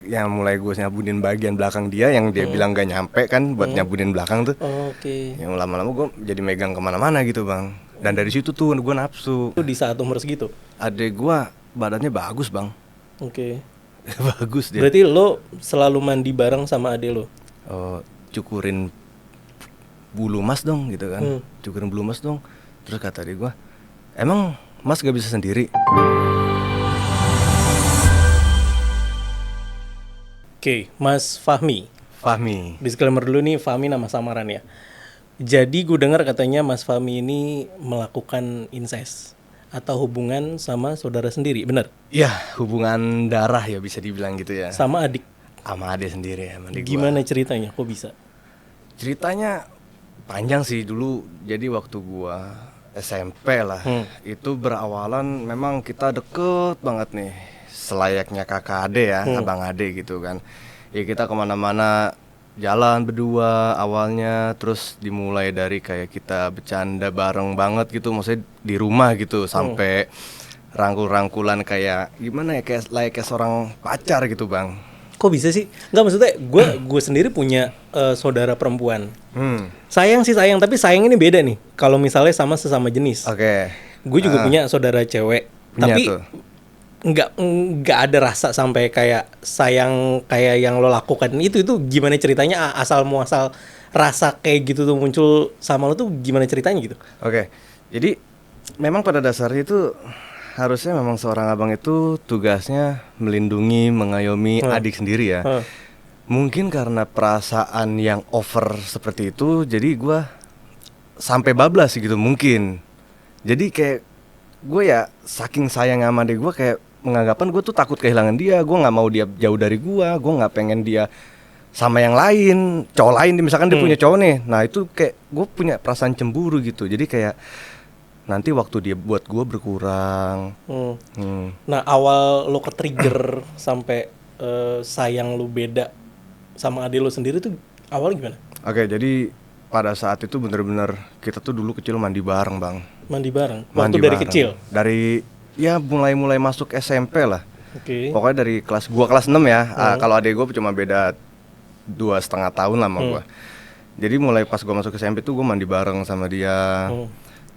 yang mulai gue nyabunin bagian belakang dia yang dia bilang gak nyampe kan buat nyabunin belakang tuh. Oke. Yang lama-lama gue jadi megang kemana-mana gitu bang. Dan dari situ tuh gue nafsu. Itu di saat umur segitu? Adek gue badannya bagus bang. Oke. Bagus dia. Berarti lo selalu mandi bareng sama adek lo? Cukurin bulu mas dong gitu kan. Cukurin bulu mas dong. Terus kata adek gue, emang mas gak bisa sendiri? Oke, Mas Fahmi. Disclaimer dulu nih, Fahmi nama samaran ya. Jadi gue dengar katanya Mas Fahmi ini melakukan incest atau hubungan sama saudara sendiri, benar? Iya, hubungan darah ya bisa dibilang gitu ya. Sama adik? Sama adik sendiri ya. Gimana ceritanya? Kok bisa? Ceritanya panjang sih dulu. Jadi waktu gua SMP lah, itu berawalan memang kita deket banget nih. Selayaknya kakak ade ya, abang ade gitu kan. Ya kita kemana-mana jalan berdua awalnya. Terus dimulai dari kayak kita bercanda bareng banget gitu. Maksudnya di rumah gitu. Sampai rangkul-rangkulan kayak gimana ya, kayak seorang pacar gitu bang. Kok bisa sih? Enggak, maksudnya gue sendiri punya saudara perempuan. Sayang sih sayang, tapi sayang ini beda nih. Kalau misalnya sama sesama jenis. Oke. Gue juga punya saudara cewek. Punya Tapi tuh. nggak ada rasa sampai kayak sayang kayak yang lo lakukan. Itu gimana ceritanya? Asal muasal rasa kayak gitu tuh muncul sama lo tuh gimana ceritanya gitu? Oke. Jadi memang pada dasarnya itu harusnya memang seorang abang itu tugasnya melindungi, mengayomi adik sendiri ya. Mungkin karena perasaan yang over seperti itu, jadi gue sampai bablas gitu mungkin. Jadi kayak gue ya saking sayang sama adik gue, kayak menganggapan gue tuh takut kehilangan dia. Gue nggak mau dia jauh dari gue nggak pengen dia sama yang lain, cowok lain. Misalkan dia punya cowok nih, nah itu kayak gue punya perasaan cemburu gitu. Jadi kayak nanti waktu dia buat gue berkurang. Nah awal lo ke-trigger sampai sayang lo beda sama adik lo sendiri tuh awal gimana? Oke, jadi pada saat itu bener-bener kita tuh dulu kecil mandi bareng bang. Mandi bareng? Waktu dari kecil? Dari ya mulai masuk SMP lah. Oke. Pokoknya dari kelas 6 ya. Kalau adik gue cuma beda 2,5 tahun lah sama gue. Jadi mulai pas gue masuk SMP tuh gue mandi bareng sama dia.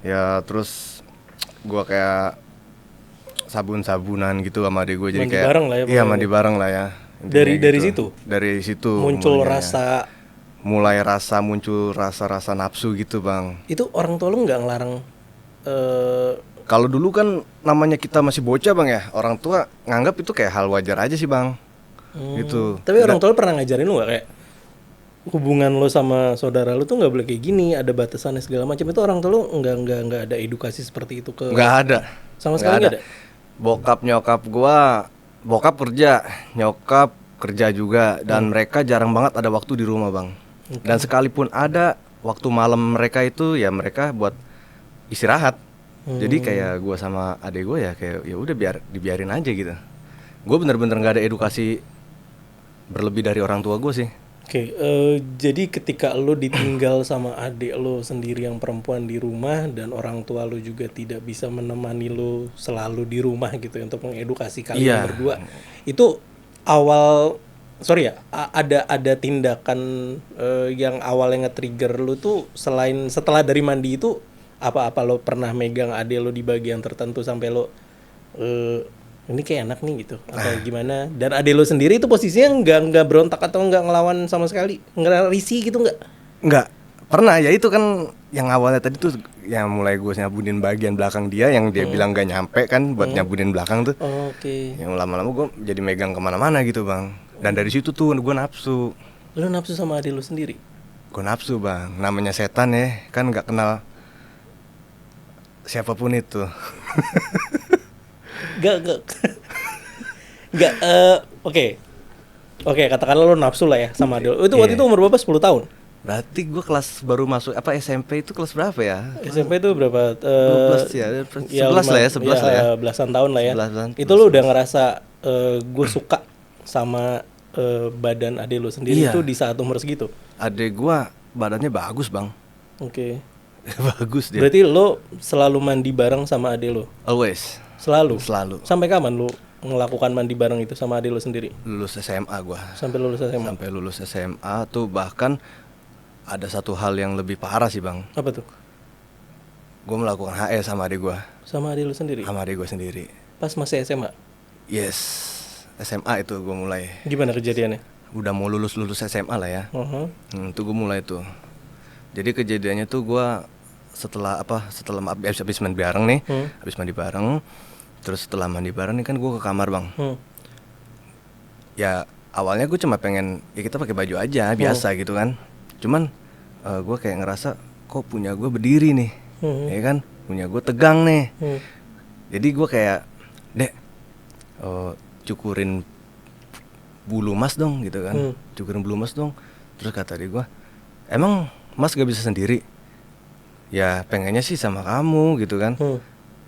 Ya terus gue kayak sabun-sabunan gitu sama adik gue. Jadi mandi kayak bareng lah ya. Iya mandi bareng lah ya. Dari gitu. Dari situ muncul rasa. Muncul rasa nafsu gitu bang. Itu orang tua lu nggak ngelarang? Kalau dulu kan namanya kita masih bocah bang ya, orang tua nganggap itu kayak hal wajar aja sih bang. Gitu. Tapi orang tua lu pernah ngajarin lu nggak kayak hubungan lo sama saudara lu tuh nggak boleh kayak gini, ada batasannya segala macam? Itu orang tua lu nggak ada edukasi seperti itu ke? Nggak ada. Sama sekali nggak ada. Bokap nyokap gua, bokap kerja, nyokap kerja juga, dan mereka jarang banget ada waktu di rumah bang. Dan sekalipun ada waktu malam mereka itu ya mereka buat istirahat. Jadi kayak gua sama adek gua ya kayak ya udah dibiarin aja gitu. Gua bener-bener nggak ada edukasi berlebih dari orang tua gua sih. Oke, jadi ketika lo ditinggal sama adik lo sendiri yang perempuan di rumah dan orang tua lo juga tidak bisa menemani lo selalu di rumah gitu ya, untuk mengedukasi kalian berdua, itu awal, sorry ya, ada tindakan yang awalnya nge-trigger lo tuh selain setelah dari mandi itu apa lo pernah megang adik lo di bagian tertentu sampai lo ini kayak enak nih gitu atau gimana? Dan adek lo sendiri itu posisinya nggak berontak atau nggak ngelawan sama sekali, nggak risih gitu nggak? Nggak pernah ya, itu kan yang awalnya tadi tuh yang mulai gue nyabunin bagian belakang dia yang dia bilang gak nyampe kan buat nyabunin belakang tuh. Oke. Yang lama-lama gue jadi megang kemana-mana gitu bang. Dan dari situ tuh gue nafsu. Lo nafsu sama adek lo sendiri? Gue nafsu bang, namanya setan ya kan, nggak kenal siapapun itu. Gak Oke, katakanlah lo nafsu lah ya sama adek lo. Itu waktu itu umur berapa? 10 tahun? Berarti gue kelas baru masuk SMP itu kelas berapa ya? SMP itu berapa? 12 ya, 11 lah ya, 11 lah ya. Belasan tahun lah ya. Itu 11. lo udah ngerasa gue suka sama badan adek lo sendiri itu di saat umur segitu? Adek gue badannya bagus bang. Oke. Bagus dia. Berarti lo selalu mandi bareng sama adek lo? Always. Selalu? Selalu. Sampai kapan lo melakukan mandi bareng itu sama adik lo sendiri? Lulus SMA gua. Sampai lulus SMA? Sampai lulus SMA tuh bahkan ada satu hal yang lebih parah sih bang. Apa tuh? Gue melakukan HS sama adik gue. Sama adik lo sendiri? Sama adik gue sendiri. Pas masih SMA? Yes, SMA itu gue mulai. Gimana kejadiannya? Udah mau lulus SMA lah ya. Itu gue mulai tuh. Jadi kejadiannya tuh gue setelah habis mandi bareng nih, habis mandi bareng, terus setelah mandi bareng nih kan gue ke kamar bang. Ya awalnya gue cuma pengen ya kita pakai baju aja biasa gitu kan. Cuman gue kayak ngerasa kok punya gue berdiri nih, ya kan, punya gue tegang nih. Jadi gue kayak dek cukurin bulu mas dong gitu kan, cukurin bulu mas dong. Terus kata dia gue, emang mas gak bisa sendiri? Ya pengennya sih sama kamu gitu kan.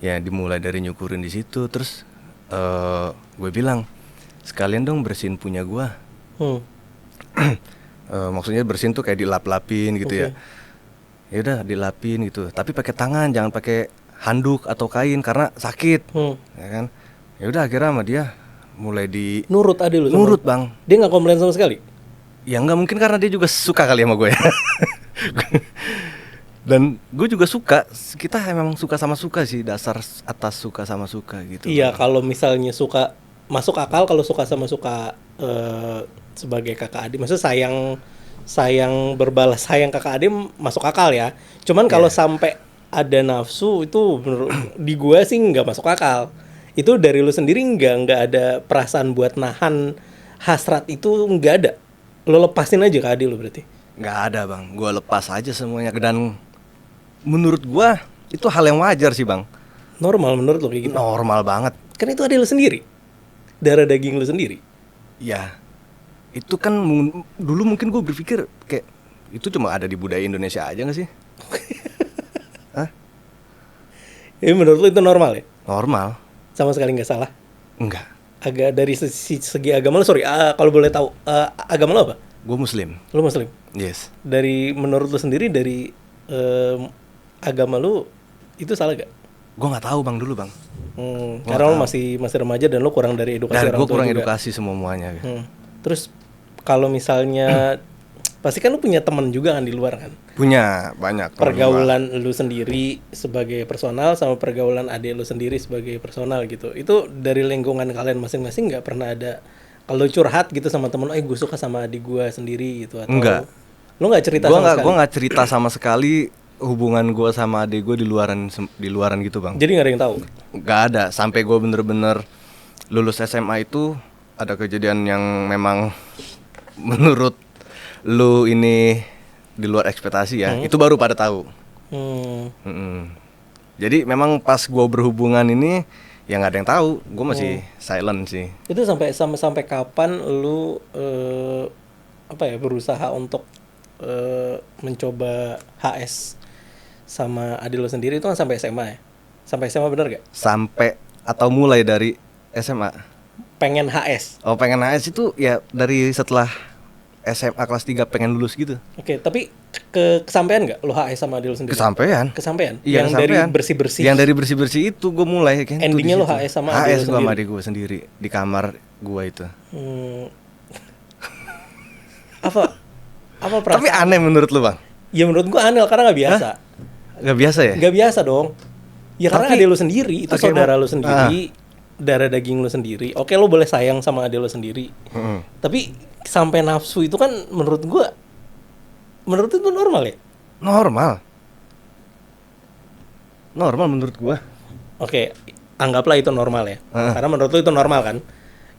Ya dimulai dari nyukurin di situ. Terus gue bilang sekalian dong bersihin punya gue. Maksudnya bersihin tuh kayak dilap-lapin gitu ya. Ya udah dilapin gitu. Tapi pakai tangan, jangan pakai handuk atau kain karena sakit. Ya kan. Ya udah akhirnya sama dia mulai di nurut adik lu? Nurut bang. Dia nggak komplain sama sekali? Ya nggak mungkin karena dia juga suka kali sama gue ya. Dan gue juga suka. Kita emang suka sama suka sih, dasar atas suka sama suka gitu. Iya, kalau misalnya suka masuk akal, kalau suka sama suka sebagai kakak adik, maksudnya sayang berbalas sayang kakak adik masuk akal ya. Cuman kalau sampai ada nafsu itu menurut di gue sih nggak masuk akal. Itu dari lu sendiri nggak ada perasaan buat nahan hasrat itu, nggak ada. Lo lepasin aja ke adik lu berarti? Nggak ada bang, gue lepas aja semuanya. Dan menurut gue itu hal yang wajar sih bang. Normal menurut lo kayak gitu? Normal banget. Kan itu adik lu sendiri, darah daging lu sendiri. Ya, itu kan dulu mungkin gue berpikir kayak itu cuma ada di budaya Indonesia aja nggak sih? Hah? Ini menurut lu itu normal ya? Normal. Sama sekali nggak salah? Enggak. Agak dari segi agama lo, kalau boleh tahu, agama lo apa? Gue Muslim. Lo Muslim? Yes. Dari menurut lo sendiri, dari agama lo itu salah gak? Gue nggak tahu bang dulu bang. Karena lo masih remaja dan lo kurang dari edukasi orang tua. Gue kurang juga. Edukasi semuanya. Terus kalau misalnya pasti kan lu punya teman juga kan di luar kan? Punya banyak. Pergaulan lu sendiri sebagai personal sama pergaulan adik lu sendiri sebagai personal gitu. Itu dari lingkungan kalian masing-masing nggak pernah ada kalau curhat gitu sama temen, gue suka sama adik gue sendiri gitu atau? Enggak. Lu nggak cerita sama sekali? Gue nggak cerita sama sekali hubungan gue sama adik gue di luaran gitu bang. Jadi nggak ada yang tahu? Nggak ada. Sampai gue bener-bener lulus SMA itu ada kejadian yang memang menurut lu ini di luar ekspektasi ya. Itu baru pada tahu. Jadi memang pas gue berhubungan ini ya nggak ada yang tahu. Gue masih silent sih. Itu sampai kapan lu berusaha untuk mencoba HS sama adik lu sendiri itu kan sampai SMA ya? Sampai SMA bener gak? Sampai atau mulai dari SMA? Pengen HS? Oh pengen HS itu ya dari setelah SMA kelas 3 pengen lulus gitu. Oke, tapi kesampaian nggak lo HS sama adik lo sendiri? Kesampaian? Iya, yang kesampean. Dari bersih-bersih? Yang dari bersih-bersih itu gue mulai kan. Endingnya lo HS sama adik lo sendiri? HS sama adik gue sendiri di kamar gue itu. Apa perasaan? Tapi aneh menurut lo bang? Ya menurut gue aneh karena nggak biasa. Nggak biasa ya? Nggak biasa dong. Ya karena adik lo sendiri, itu saudara lo sendiri, darah daging lo sendiri. Oke, lo boleh sayang sama adik lo sendiri. Tapi sampai nafsu itu kan menurut itu normal ya? Normal menurut gua. Oke, anggaplah itu normal ya. Karena menurut lu itu normal kan?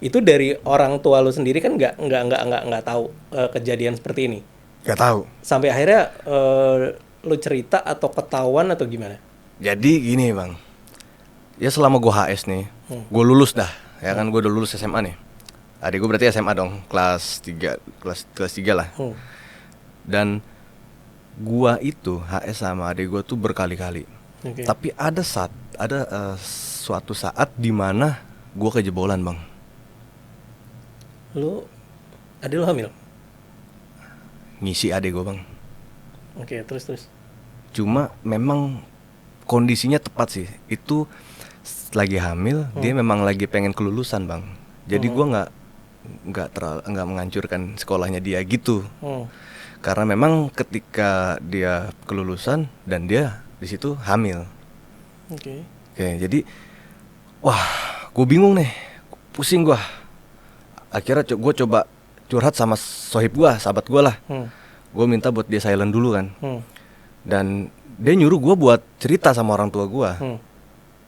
Itu dari orang tua lu sendiri kan nggak tahu kejadian seperti ini. Nggak tahu. Sampai akhirnya lu cerita atau ketahuan atau gimana? Jadi gini bang, ya selama gua HS nih, gua lulus dah, ya kan gua udah lulus SMA nih. Adik gue berarti SMA dong, kelas 3 lah. Dan gua itu HS sama adik gue tuh berkali-kali. Tapi ada suatu saat di mana gua kejebolan bang. Adik lu hamil? Ngisi adik gue bang. Oke, terus. Cuma memang kondisinya tepat sih. Itu lagi hamil, dia memang lagi pengen kelulusan bang. Jadi gue nggak menghancurkan sekolahnya dia gitu. Karena memang ketika dia kelulusan dan dia di situ hamil. Oke, jadi wah, gue bingung nih, pusing gue. Akhirnya gue coba curhat sama sohib gue, sahabat gue lah. Gue minta buat dia silent dulu kan. Dan dia nyuruh gue buat cerita sama orang tua gue.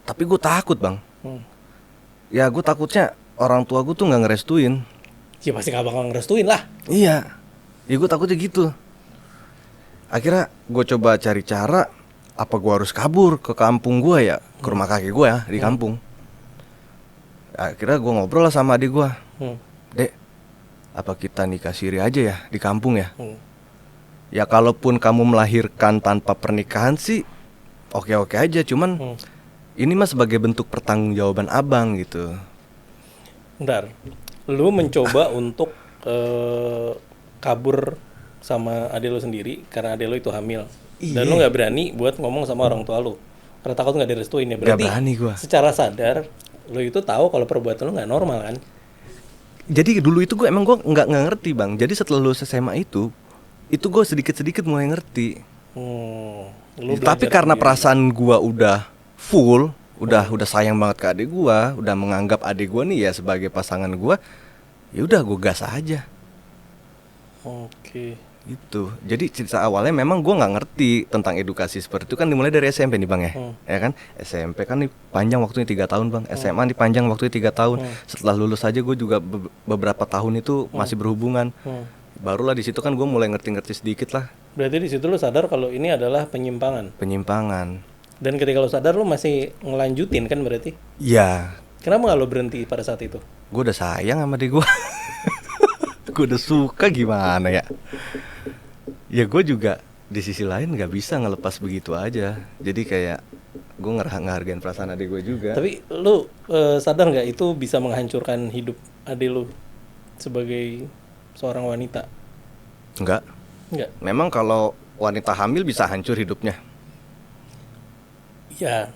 Tapi gue takut bang. Ya gue takutnya orang tua gue tuh nggak ngerestuin. Ya pasti gak bakal ngerestuin lah. Iya, ya gue takutnya gitu. Akhirnya gue coba cari cara. Apa gue harus kabur ke kampung gue ya, ke rumah kakek gue ya di kampung. Akhirnya gue ngobrol lah sama adik gue. Dek, apa kita nikah siri aja ya di kampung ya? Ya kalaupun kamu melahirkan tanpa pernikahan sih oke-oke aja. Cuman ini mah sebagai bentuk pertanggungjawaban abang gitu. Bentar, lu mencoba untuk kabur sama adik lu sendiri karena adik lu itu hamil. Dan lu gak berani buat ngomong sama orang tua lu karena takut gak direstuin ya. Berarti gak berani gua. Secara sadar lu itu tahu kalau perbuatan lu gak normal kan. Jadi dulu itu gue emang gue nggak ngerti bang. Jadi setelah lulus SMA itu gue sedikit mulai ngerti. Tapi karena sendiri. Perasaan gue udah full, udah sayang banget ke adik gue, udah menganggap adik gue nih ya sebagai pasangan gue, ya udah gue gas aja. Oke. Gitu. Jadi cerita awalnya memang gue nggak ngerti tentang edukasi seperti itu kan dimulai dari SMP nih bang ya. Ya kan SMP kan nih panjang waktunya 3 tahun bang. SMA nih panjang waktunya 3 tahun. Setelah lulus aja gue juga beberapa tahun itu masih berhubungan. Barulah di situ kan gue mulai ngerti sedikit lah. Berarti di situ lu sadar kalau ini adalah penyimpangan. Dan ketika lu sadar lu masih ngelanjutin kan berarti? Iya. Kenapa nggak lu berhenti pada saat itu? Gue udah sayang sama adik gue. Gue udah suka gimana ya. Ya gue juga di sisi lain gak bisa ngelepas begitu aja. Jadi kayak gue ngehargain perasaan adik gue juga. Tapi lu sadar gak itu bisa menghancurkan hidup adik lu sebagai seorang wanita? Enggak. Memang kalau wanita hamil bisa hancur hidupnya. Ya.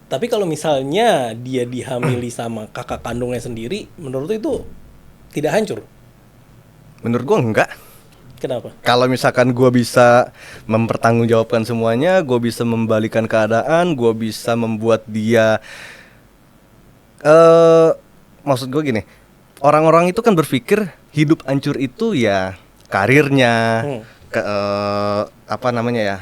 Tapi kalau misalnya dia dihamili sama kakak kandungnya sendiri, menurut lu itu tidak hancur? Menurut gue enggak. Kenapa? Kalau misalkan gue bisa mempertanggungjawabkan semuanya, gue bisa membalikan keadaan, gue bisa membuat dia maksud gue gini, orang-orang itu kan berpikir hidup hancur itu ya karirnya, apa namanya ya,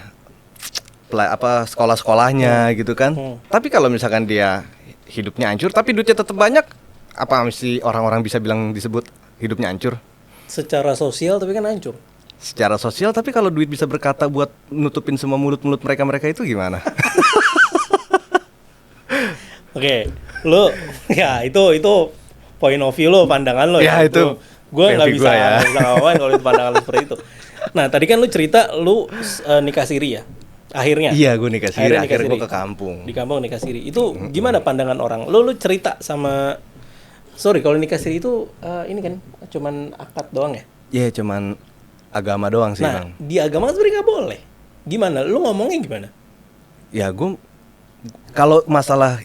sekolah-sekolahnya gitu kan. Tapi kalau misalkan dia hidupnya hancur tapi duitnya tetap banyak, apa mesti orang-orang bisa bilang disebut hidupnya hancur? Secara sosial tapi kan hancur. Secara sosial tapi kalau duit bisa berkata buat nutupin semua mulut-mulut mereka itu gimana? Oke, lu ya itu point of view lo, pandangan lo ya. Itu gue nggak bisa ngapain kalau itu pandangan lo seperti itu. Nah tadi kan lu cerita lu nikah siri ya akhirnya. Iya, gue nikah siri. Akhirnya gue ke kampung. Di kampung nikah siri. Itu gimana pandangan orang? Lu cerita sama. Sorry, kalau nikah siri itu ini kan cuman akad doang ya? Iya, cuman agama doang sih bang. Nah, di agama kan sebenarnya nggak boleh. Gimana? Lu ngomongnya gimana? Ya gue kalau masalah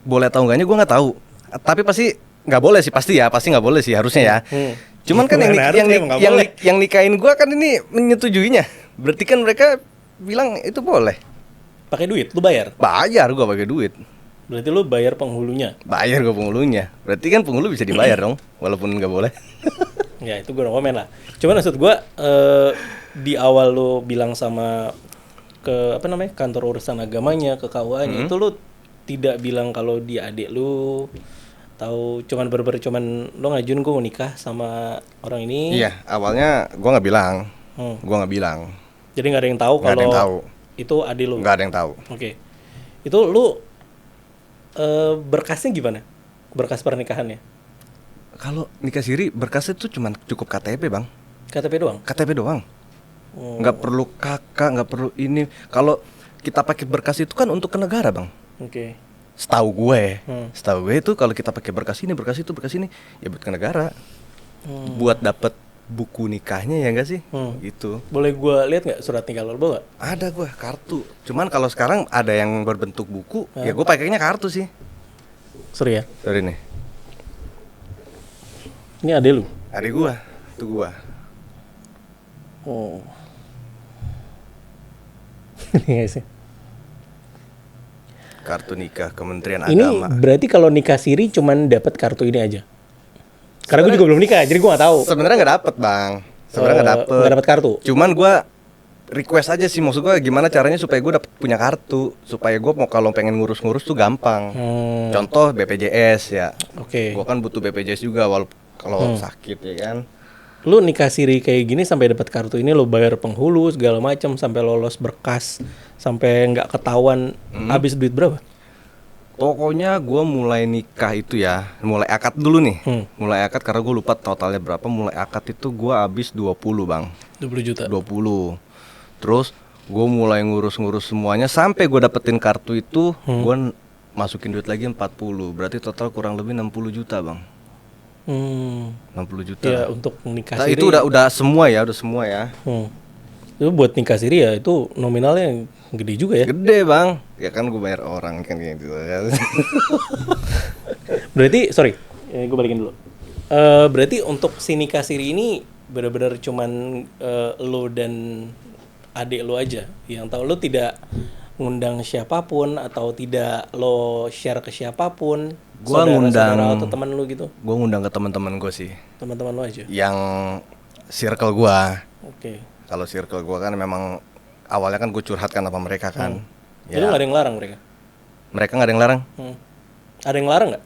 boleh atau enggaknya gue nggak tahu. Tapi pasti nggak boleh sih, pasti nggak boleh sih harusnya ya. Cuman kan yang nikahin gue kan ini menyetujuinya. Berarti kan mereka bilang itu boleh. Pakai duit? Lu bayar? Bayar, gue pakai duit. Berarti lu bayar penghulunya? Bayar gue penghulunya. Berarti kan penghulu bisa dibayar dong, walaupun nggak boleh. Ya itu gue udah komen lah. Cuman maksud gue di awal lu bilang sama ke kantor urusan agamanya, ke KUA-nya, itu lu tidak bilang kalau dia adik lu, tahu cuman cuman lu ngajuin gue mau nikah sama orang ini. Iya, awalnya gue nggak bilang. Jadi nggak ada yang tahu kalau itu adik lu. Nggak ada yang tahu. Oke. Itu lu berkasnya gimana? Berkas pernikahannya? Kalau nikah siri berkasnya tuh cuma cukup KTP bang. KTP doang? KTP doang. Nggak perlu kakak, nggak perlu ini. Kalau kita pakai berkas itu kan untuk ke negara bang. Oke. Setahu gue itu kalau kita pakai berkas ini ya buat ke negara. Buat dapet buku nikahnya ya enggak sih? Gitu. Boleh gua lihat nggak surat nikah lo bawa? Ada gua kartu. Cuman kalau sekarang ada yang berbentuk buku, ya gua pakainya kartu sih. Sorry ya. Sorry nih. Ini adek lu. Adik gua, itu gua. Oh. Ini guys ya. Kartu nikah Kementerian Ini Agama. berarti kalau nikah siri cuman dapat kartu ini aja. Karena gue juga belum nikah, jadi gue nggak tahu. Sebenarnya nggak dapet bang. Sebenarnya Nggak dapet kartu. Cuman gua request aja sih, maksud gua gimana caranya supaya gua dapet punya kartu, supaya gua mau kalau pengen ngurus-ngurus tuh gampang. Contoh BPJS ya. Oke. Gua kan butuh BPJS juga walaupun kalau sakit ya kan. Lu nikah siri kayak gini sampai dapat kartu ini lo bayar penghulu segala macam sampai lolos berkas sampai nggak ketahuan habis duit berapa? Pokoknya gue mulai nikah itu ya, mulai akad dulu nih. Mulai akad karena gue lupa totalnya berapa. Mulai akad itu gue habis 20 bang. 20 juta. 20. Terus gue mulai ngurus-ngurus semuanya sampai gue dapetin kartu itu, gue masukin duit lagi 40. Berarti total kurang lebih 60 juta bang. 60 juta. Ya untuk nikah Nah, siri. itu udah semua ya, udah semua ya. Itu buat nikah siri ya itu nominalnya gede juga ya. Gede bang. Ya kan gue bayar orang kan kayak gitu kan. Berarti sorry, gue balikin dulu. Berarti untuk si nikah siri ini benar-benar cuman lo dan adik lo aja yang tahu, lo tidak ngundang siapapun atau tidak lo share ke siapapun. Gua ngundang atau teman lo gitu. Gue ngundang ke teman-teman gue sih. Teman-teman lo aja. Yang circle gue. Oke. Kalau circle gue kan memang awalnya kan gue curhat kan sama mereka kan. Jadi nggak ada yang larang mereka? Mereka nggak ada yang larang. Ada yang larang nggak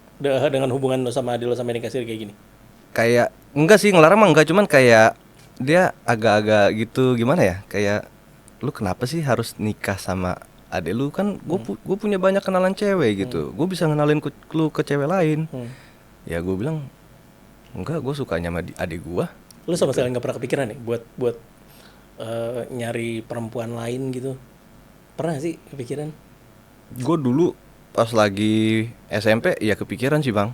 dengan hubungan lo sama adik lo sama nikah siri kayak gini? Kayak enggak sih, ngelarang mah enggak, cuman kayak dia agak-agak gitu gimana ya, kayak lu kenapa sih harus nikah sama adik lu, kan gue punya banyak kenalan cewek gitu, gue bisa ngenalin lu ke cewek lain. Ya gue bilang enggak, gue sukanya sama adik gue. Lu sama sekali nggak pernah kepikiran nih buat nyari perempuan lain gitu? Pernah sih kepikiran? Gue dulu pas lagi SMP ya kepikiran sih bang.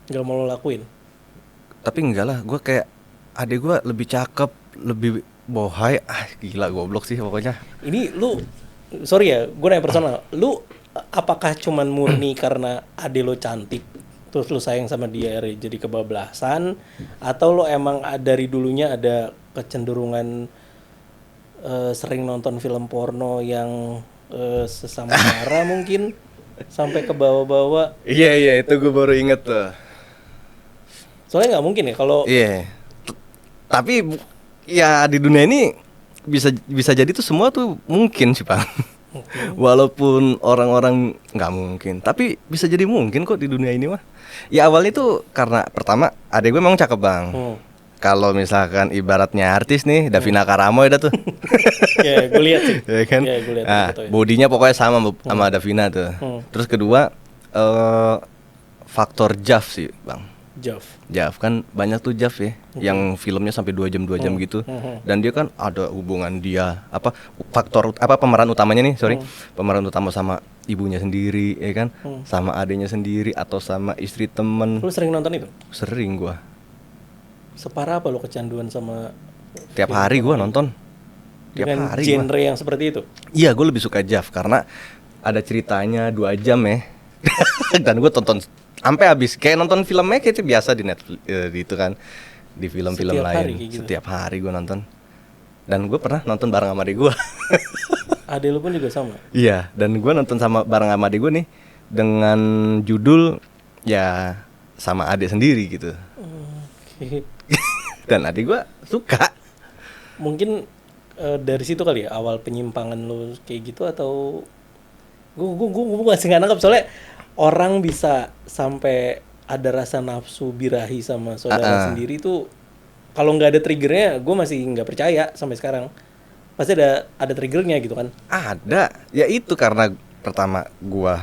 Nggak mau lo lakuin? Tapi enggak lah, gue kayak adik gue lebih cakep, lebih bohai, gila goblok sih pokoknya. Ini lu, sorry ya, gue nanya personal. Lu apakah cuman murni karena adik lo cantik, terus lu sayang sama dia jadi kebablasan, atau lo emang dari dulunya ada kecenderungan sering nonton film porno yang sesama darah mungkin sampai ke bawah-bawah? Iya itu gue baru inget tuh. Soalnya nggak mungkin ya kalau. Iya. Tapi ya di dunia ini bisa jadi tuh semua tuh mungkin sih bang. Walaupun orang-orang nggak mungkin, tapi bisa jadi mungkin kok di dunia ini mah. Ya awalnya tuh karena pertama adik gue memang cakep bang. Kalau misalkan ibaratnya artis nih, Davina Karamo ya tuh. Ya gue lihat sih. Ya kan? Ya, gue lihat Nah, fotonya. bodinya pokoknya sama Davina tuh. Terus kedua faktor Jav sih bang. Jav kan banyak tuh Jav ya, yang filmnya sampai 2 jam gitu. Dan dia kan ada hubungan dia pemeran utamanya nih, pemeran utama sama ibunya sendiri ya kan, sama adiknya sendiri atau sama istri temen. Lu sering nonton itu? Sering gua. Separah apa lo kecanduan sama Tiap hari gua nonton. Tiap dengan hari genre yang seperti itu? Iya, gue lebih suka Jav karena ada ceritanya 2 jam ya. Dan gue tonton sampai habis, kayak nonton filmnya kayak itu biasa di Netflix itu kan, di film-film Setiap lain. hari kayak gitu? Setiap hari gue nonton. Dan gue pernah nonton bareng sama adik gue. Adek lu pun juga sama? Iya, dan gue nonton bareng sama adik gue nih dengan judul ya sama adik sendiri gitu. Oke. Dan adik gue suka. Mungkin dari situ kali ya awal penyimpangan lu kayak gitu, atau gue masih nggak nangkep soalnya orang bisa sampai ada rasa nafsu birahi sama saudara sendiri tuh, kalau nggak ada triggernya gue masih nggak percaya sampai sekarang. Pasti ada triggernya gitu kan? Ada, ya itu karena pertama gue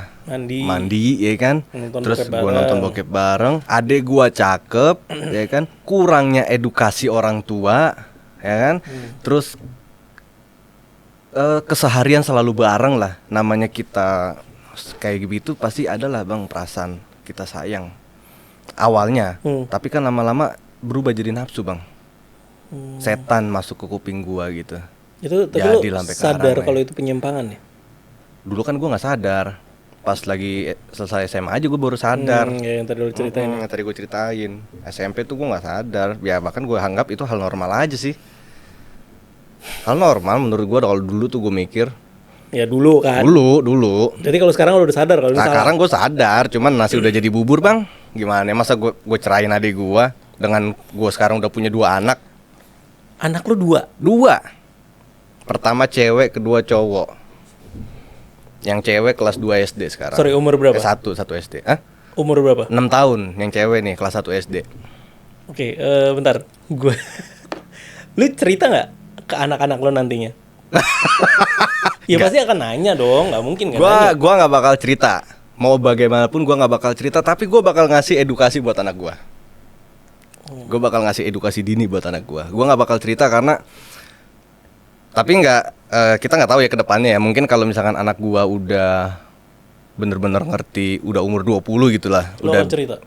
mandi ya kan, terus gue nonton bokep bareng, adek gue cakep ya kan, kurangnya edukasi orang tua ya kan, terus keseharian selalu bareng lah, namanya kita kayak gitu pasti ada lah bang perasaan kita sayang awalnya, tapi kan lama-lama berubah jadi nafsu bang. setan masuk ke kuping gue gitu. Itu tapi Jadi lu sampai sadar sekarang, kalau itu penyimpangan ya? Dulu kan gue nggak sadar, pas lagi selesai SMA aja gue baru sadar. Ya yang tadi lu ceritain ya. Yang tadi gue ceritain, SMP tuh gue nggak sadar, ya bahkan gue anggap itu hal normal aja sih. Hal normal menurut gue kalau dulu tuh gue mikir. Ya dulu kan. Dulu. Jadi kalau sekarang lu udah sadar kalau itu Nah salah. sekarang gue sadar, cuman nasi udah jadi bubur bang. Gimana? Masa gue cerain adik gue dengan gue sekarang udah punya 2 anak. Anak lu 2? 2. Pertama cewek, kedua cowok. Yang cewek kelas 2 SD sekarang. Sorry, umur berapa? 1 SD. Hah? Umur berapa? 6 tahun yang cewek nih, kelas 1 SD. Oke, bentar. Gue lu cerita nggak ke anak-anak lu nantinya? Ya pasti akan nanya dong, nggak mungkin kan? Gua nggak bakal cerita. Mau bagaimanapun gua nggak bakal cerita, tapi gua bakal ngasih edukasi buat anak gua. Gua bakal ngasih edukasi dini buat anak gua. Gua nggak bakal cerita karena, tapi kita nggak tahu ya ke depannya ya. Mungkin kalau misalkan anak gua udah bener-bener ngerti, udah umur 20 gitu lah. Lo Udah akan cerita?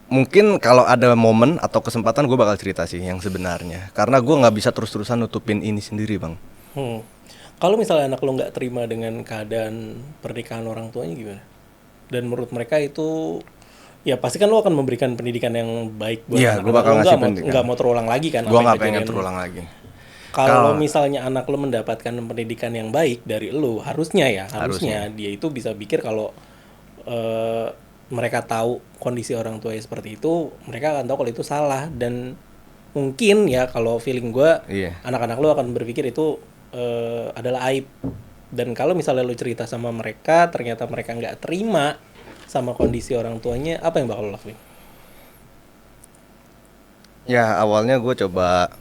mungkin kalau ada momen atau kesempatan gue bakal cerita sih yang sebenarnya, karena gue nggak bisa terus-terusan nutupin ini sendiri bang. Kalau misalnya anak lo nggak terima dengan keadaan pernikahan orang tuanya gimana? Dan menurut mereka itu ya pasti kan lo akan memberikan pendidikan yang baik buat Iya, anak gue bakal lo, ngasih pendidikan. nggak mau terulang lagi kan? Gue apa yang nggak pengen kejadian. terulang lagi. Kalau misalnya anak lo mendapatkan pendidikan yang baik dari lo, harusnya dia itu bisa pikir kalau mereka tahu kondisi orang tuanya seperti itu, mereka akan tahu kalau itu salah. Dan mungkin ya kalau feeling gue, anak-anak lo akan berpikir itu adalah aib. Dan kalau misalnya lo cerita sama mereka, ternyata mereka nggak terima sama kondisi orang tuanya, apa yang bakal lo lakuin? Ya awalnya gue coba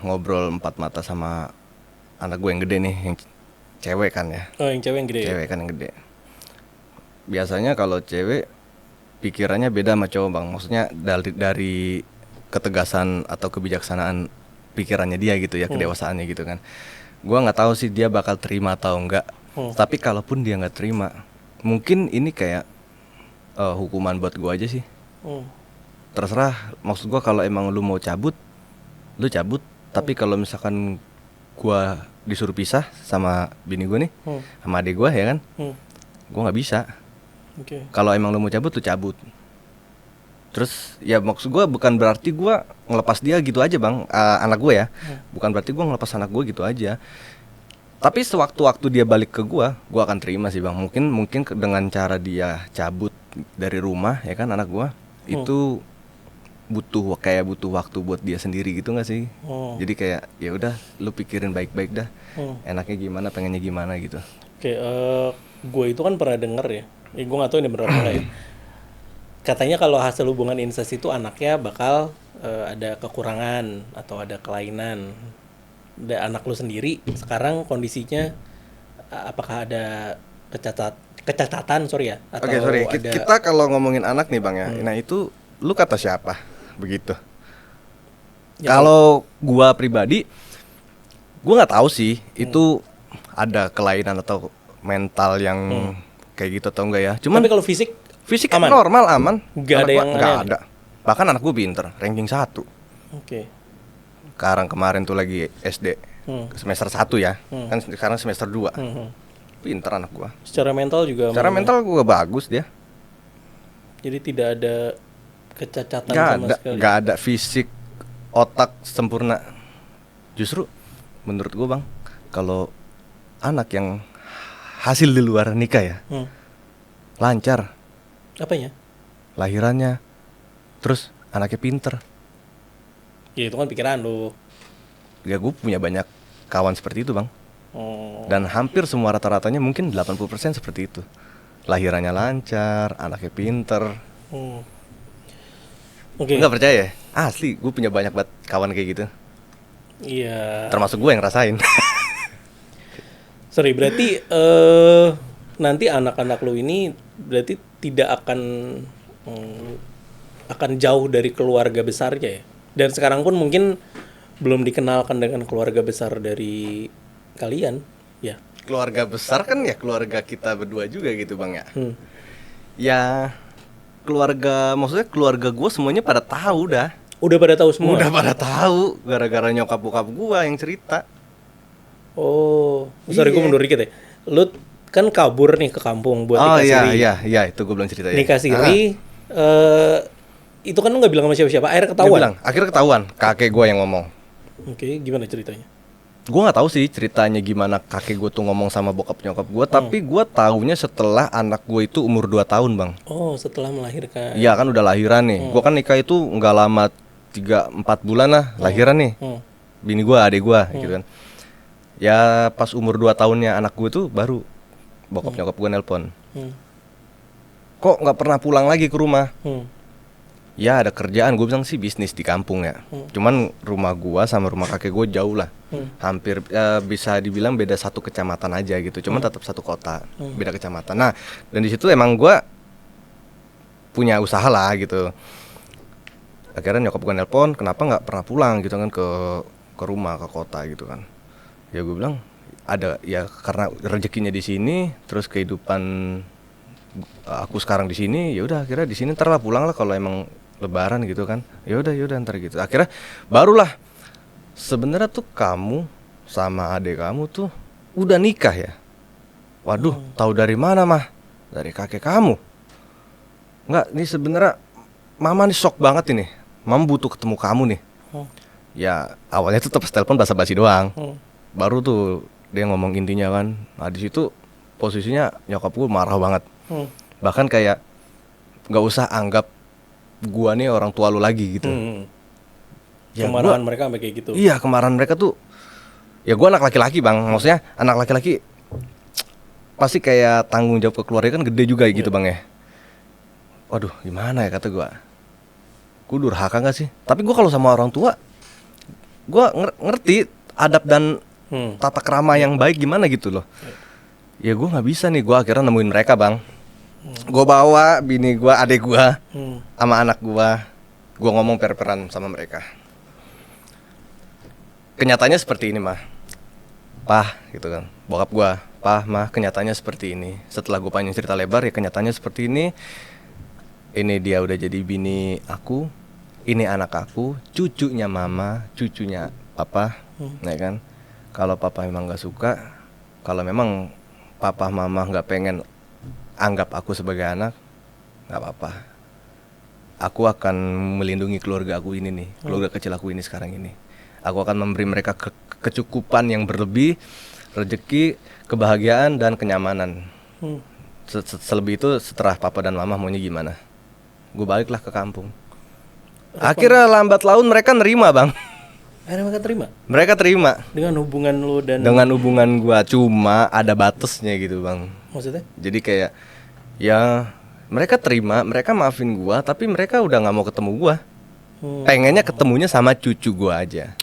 ngobrol 4 mata sama anak gue yang gede nih, yang cewek kan ya. Oh, yang cewek yang gede. Cewek kan yang gede. Biasanya kalau cewek pikirannya beda sama cowok bang. Maksudnya dari ketegasan atau kebijaksanaan pikirannya dia gitu ya, kedewasaannya gitu kan. Gua nggak tahu sih dia bakal terima atau enggak. Tapi kalaupun dia nggak terima, mungkin ini kayak hukuman buat gua aja sih. Terserah. Maksud gua kalau emang lu mau cabut, lu cabut. Tapi kalau misalkan gua disuruh pisah sama bini gua nih, sama adik gua ya kan, gua nggak bisa. Kalau emang lu mau cabut, lu cabut. Terus ya maksud gue bukan berarti gue ngelepas dia gitu aja bang, anak gue ya. Bukan berarti gue ngelepas anak gue gitu aja. Tapi sewaktu-waktu dia balik ke gue akan terima sih bang. Mungkin dengan cara dia cabut dari rumah ya kan, anak gue itu butuh waktu buat dia sendiri gitu nggak sih? Jadi kayak ya udah, lu pikirin baik-baik dah. Enaknya gimana, pengennya gimana gitu. Gue itu kan pernah denger ya. Gue nggak tahu ini benar apa ya. Katanya kalau hasil hubungan incest itu anaknya bakal ada kekurangan atau ada kelainan. Anak lu sendiri sekarang kondisinya apakah ada kecacatan ya? Atau sorry. Kita kalau ngomongin anak nih bang ya, nah itu lu kata siapa begitu? Ya, kalau gua pribadi, gua nggak tahu sih itu ada kelainan atau mental yang kayak gitu atau enggak ya. Cuman tapi kalau fisik aman. Normal, aman. Nggak ada yang nggak ada. Bahkan anak gue pinter, ranking 1. Kemarin tuh lagi SD, semester 1 ya. Kan sekarang semester 2. Pinter anak gue. Secara mental juga. Secara mental gue bagus dia. Jadi tidak ada kecacatan sama sekali. Nggak ada fisik, otak sempurna. Justru menurut gue bang, kalau anak yang hasil di luar nikah ya, lancar. Apanya? Lahirannya, terus anaknya pinter. Ya itu kan pikiran lu. Ya gue punya banyak kawan seperti itu bang. Dan hampir semua rata-ratanya mungkin 80% seperti itu. Lahirannya lancar, anaknya pinter. Nggak percaya? Asli, gue punya banyak banget kawan kayak gitu. Iya. Termasuk gue yang rasain. Sorry, berarti nanti anak-anak lu ini berarti tidak akan jauh dari keluarga besarnya ya. Dan sekarang pun mungkin belum dikenalkan dengan keluarga besar dari kalian, ya. Keluarga besar kan ya keluarga kita berdua juga gitu bang ya. Ya maksudnya keluarga gue semuanya pada tahu dah. Udah pada tahu semua? Udah pada tahu, gara-gara nyokap bokap gua yang cerita. Oh, sorry gue Iya. mundur dikit ya. Lu kan kabur nih ke kampung buat Oh nikah iya, siri. iya, itu gua belum cerita ya. Nikah siri, itu kan lu nggak bilang sama siapa-siapa, akhirnya Dia ketahuan. bilang, akhirnya ketahuan, kakek gua yang ngomong. Oke, gimana ceritanya? Gua nggak tahu sih ceritanya gimana kakek gua tuh ngomong sama bokap nyokap gua, tapi gua taunya setelah anak gua itu umur 2 tahun, Bang. Oh, setelah melahirkan. Iya kan udah lahiran nih. Gua kan nikah itu nggak lama 3-4 bulan lah lahiran nih. Hmm. Bini gua, adik gua gitu kan. Ya pas umur 2 tahunnya anak gua tuh baru bokap nyokap gua nelpon. Hmm. Kok nggak pernah pulang lagi ke rumah? Hmm. Ya ada kerjaan, gue bilang sih bisnis di kampung ya. Cuman rumah gua sama rumah kakek gue jauh lah. Hampir bisa dibilang beda satu kecamatan aja gitu. Cuman tetap satu kota, beda kecamatan. Nah, dan di situ emang gua punya usaha lah gitu. Akhirnya nyokap gue nelpon, kenapa nggak pernah pulang gitu kan ke rumah, ke kota gitu kan. Ya gue bilang ada ya karena rezekinya di sini, terus kehidupan aku sekarang di sini, ya udah akhirnya di sini ntar lah pulang lah kalau emang lebaran gitu kan. Ya udah ntar gitu. Akhirnya barulah sebenarnya tuh kamu sama adik kamu tuh udah nikah ya. Waduh, tahu dari mana mah? Dari kakek kamu. Enggak, ini sebenarnya mama nih shock banget ini. Mama butuh ketemu kamu nih. Ya awalnya tuh pas telepon basa-basi doang. Baru tuh dia ngomong intinya kan. Nah di situ posisinya nyokap gue marah banget. Bahkan kayak nggak usah anggap gua nih orang tua lu lagi gitu. Ya, kemarahan mereka sampai kayak gitu. Iya, kemarahan mereka tuh. Ya gua anak laki-laki, Bang. Maksudnya anak laki-laki pasti kayak tanggung jawab ke keluarga kan gede juga gitu, Bang ya. Waduh, gimana ya kata gua. Gua durhaka gak sih? Tapi gua kalau sama orang tua gua ngerti adab dan tata krama yang baik gimana gitu loh. Ya gua nggak bisa nih, gua akhirnya nemuin mereka, Bang. Gue bawa bini gue, adik gue, sama anak gue ngomong per-peran sama mereka. Kenyataannya seperti ini mah, pah gitu kan, bokap gue, pah mah kenyataannya seperti ini. Setelah gue panjang cerita lebar ya kenyataannya seperti ini. Ini dia udah jadi bini aku, ini anak aku, cucunya mama, cucunya papa, ya kan. Kalau papa memang nggak suka, kalau memang papa mama nggak pengen anggap aku sebagai anak, nggak apa-apa. Aku akan melindungi keluarga aku ini nih, keluarga kecil aku ini sekarang ini. Aku akan memberi mereka kecukupan yang berlebih, rezeki, kebahagiaan dan kenyamanan. Selebih itu setelah papa dan mama maunya gimana. Gue baliklah ke kampung. Akhirnya lambat laun mereka nerima, Bang. Akhirnya mereka terima? Mereka terima. Dengan hubungan lu dan... Dengan hubungan gue, cuma ada batasnya gitu, Bang. Maksudnya? Jadi kayak ya mereka terima, mereka maafin gua, tapi mereka udah nggak mau ketemu gua. Pengennya ketemunya sama cucu gua aja.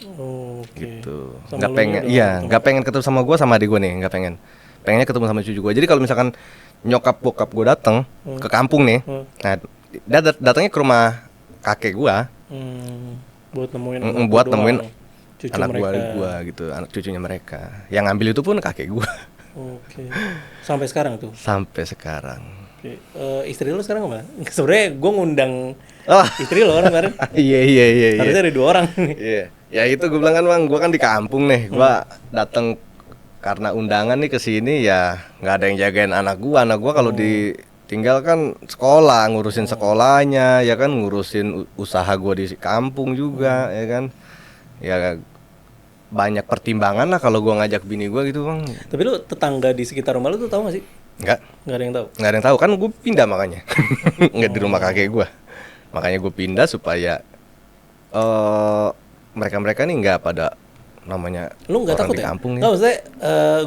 Gitu. Nggak pengen, iya nggak pengen ketemu sama gua sama adik gua nih, nggak pengen. Pengennya ketemu sama cucu gua. Jadi kalau misalkan nyokap bokap gua datang ke kampung nih, nah dia datangnya ke rumah kakek gua, buat nemuin buat nemuin cucu anak mereka. gua gitu, anak cucunya mereka. Yang ngambil itu pun kakek gua. Oke. Sampai sekarang tuh. Sampai sekarang. Oke. Istri lu sekarang kemana? Sebenarnya gue ngundang istri lo kan kemarin. Iya. Harusnya ada 2 orang nih. Iya. Ya itu gue bilang kan, Bang, gue kan di kampung nih. Gue datang karena undangan nih ke sini ya nggak ada yang jagain anak gue. Anak gue kalau ditinggal kan sekolah, ngurusin sekolahnya, ya kan ngurusin usaha gue di kampung juga, ya kan. Ya banyak pertimbangan lah kalau gue ngajak bini gue gitu, Bang. Tapi lu tetangga di sekitar rumah lu tuh tahu gak sih? Nggak Nggak ada yang tahu. Nggak ada yang tahu kan, gue pindah makanya. Nggak di rumah kakek gue. Makanya gue pindah supaya mereka nih nggak pada namanya Lu nggak orang takut di ya? kampung nih. Nggak, maksudnya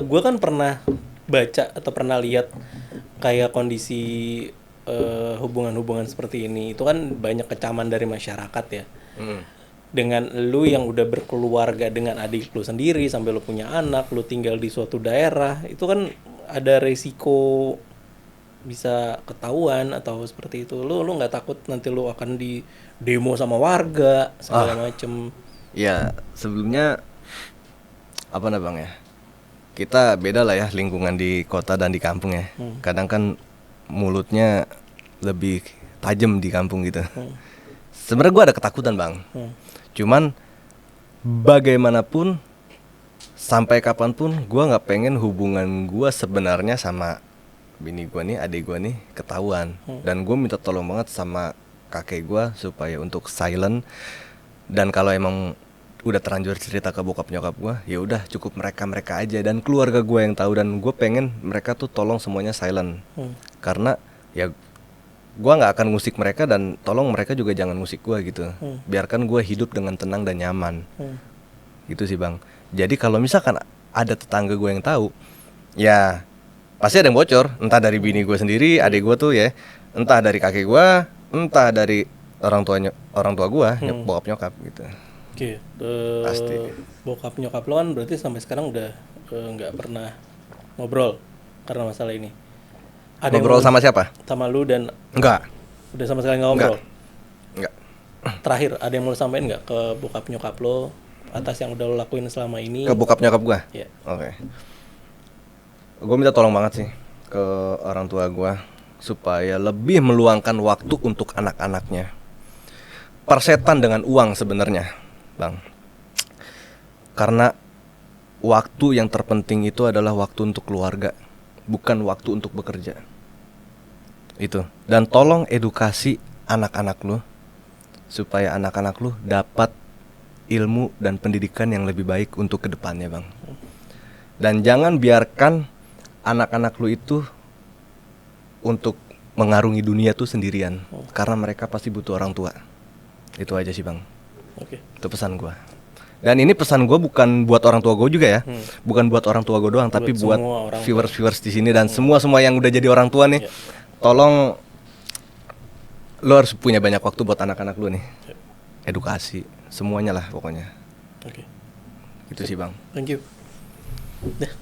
gue kan pernah baca atau pernah lihat kayak kondisi hubungan-hubungan seperti ini. Itu kan banyak kecaman dari masyarakat ya. Dengan lu yang udah berkeluarga dengan adik lu sendiri sampai lu punya anak, lu tinggal di suatu daerah, itu kan ada resiko bisa ketahuan atau seperti itu. Lu nggak takut nanti lu akan di demo sama warga segala macem? Ya sebelumnya apa nih, Bang ya, kita beda lah ya lingkungan di kota dan di kampung ya. Kadang kan mulutnya lebih tajam di kampung gitu. sebenarnya gue ada ketakutan bang. Cuman bagaimanapun sampai kapanpun gue nggak pengen hubungan gue sebenarnya sama bini gue nih, adik gue nih ketahuan. Dan gue minta tolong banget sama kakek gue supaya untuk silent. Dan kalau emang udah terlanjur cerita ke bokap nyokap gue, ya udah cukup mereka aja dan keluarga gue yang tahu. Dan gue pengen mereka tuh tolong semuanya silent. Karena ya gue nggak akan ngusik mereka dan tolong mereka juga jangan ngusik gue gitu. Biarkan gue hidup dengan tenang dan nyaman. Gitu sih bang. Jadi kalau misalkan ada tetangga gue yang tahu, ya pasti ada yang bocor. Entah dari bini gue sendiri, adik gue tuh ya, entah dari kakek gue, entah dari orang tua gue, bokap nyokap gitu. Oke, Pasti. bokap nyokap lo kan berarti sampai sekarang udah nggak pernah ngobrol karena masalah ini. Ada Ngobrol sama siapa? Sama lu dan Enggak. udah sama sekali nggak ngobrol. Enggak. Terakhir ada yang mau lo sampein nggak ke bokap nyokap lo atas yang udah lo lakuin selama ini? Ke bokap nyokap gue? Iya. Oke. Gue minta tolong banget sih ke orang tua gue supaya lebih meluangkan waktu untuk anak-anaknya. Persetan dengan uang sebenarnya bang. Karena waktu yang terpenting itu adalah waktu untuk keluarga, bukan waktu untuk bekerja. Itu. Dan tolong edukasi anak-anak lu supaya anak-anak lu dapat ilmu dan pendidikan yang lebih baik untuk kedepannya bang. Dan jangan biarkan anak-anak lu itu untuk mengarungi dunia tuh sendirian. Karena mereka pasti butuh orang tua. Itu aja sih bang. Oke. Itu pesan gue. Dan ini pesan gue bukan buat orang tua gue juga ya. Bukan buat orang tua gue doang, tapi buat viewers di sini dan semua yang udah jadi orang tua nih. Tolong lo harus punya banyak waktu buat anak-anak lo nih. Edukasi, semuanya lah pokoknya. Oke. Gitu sih bang. Thank you. Dah.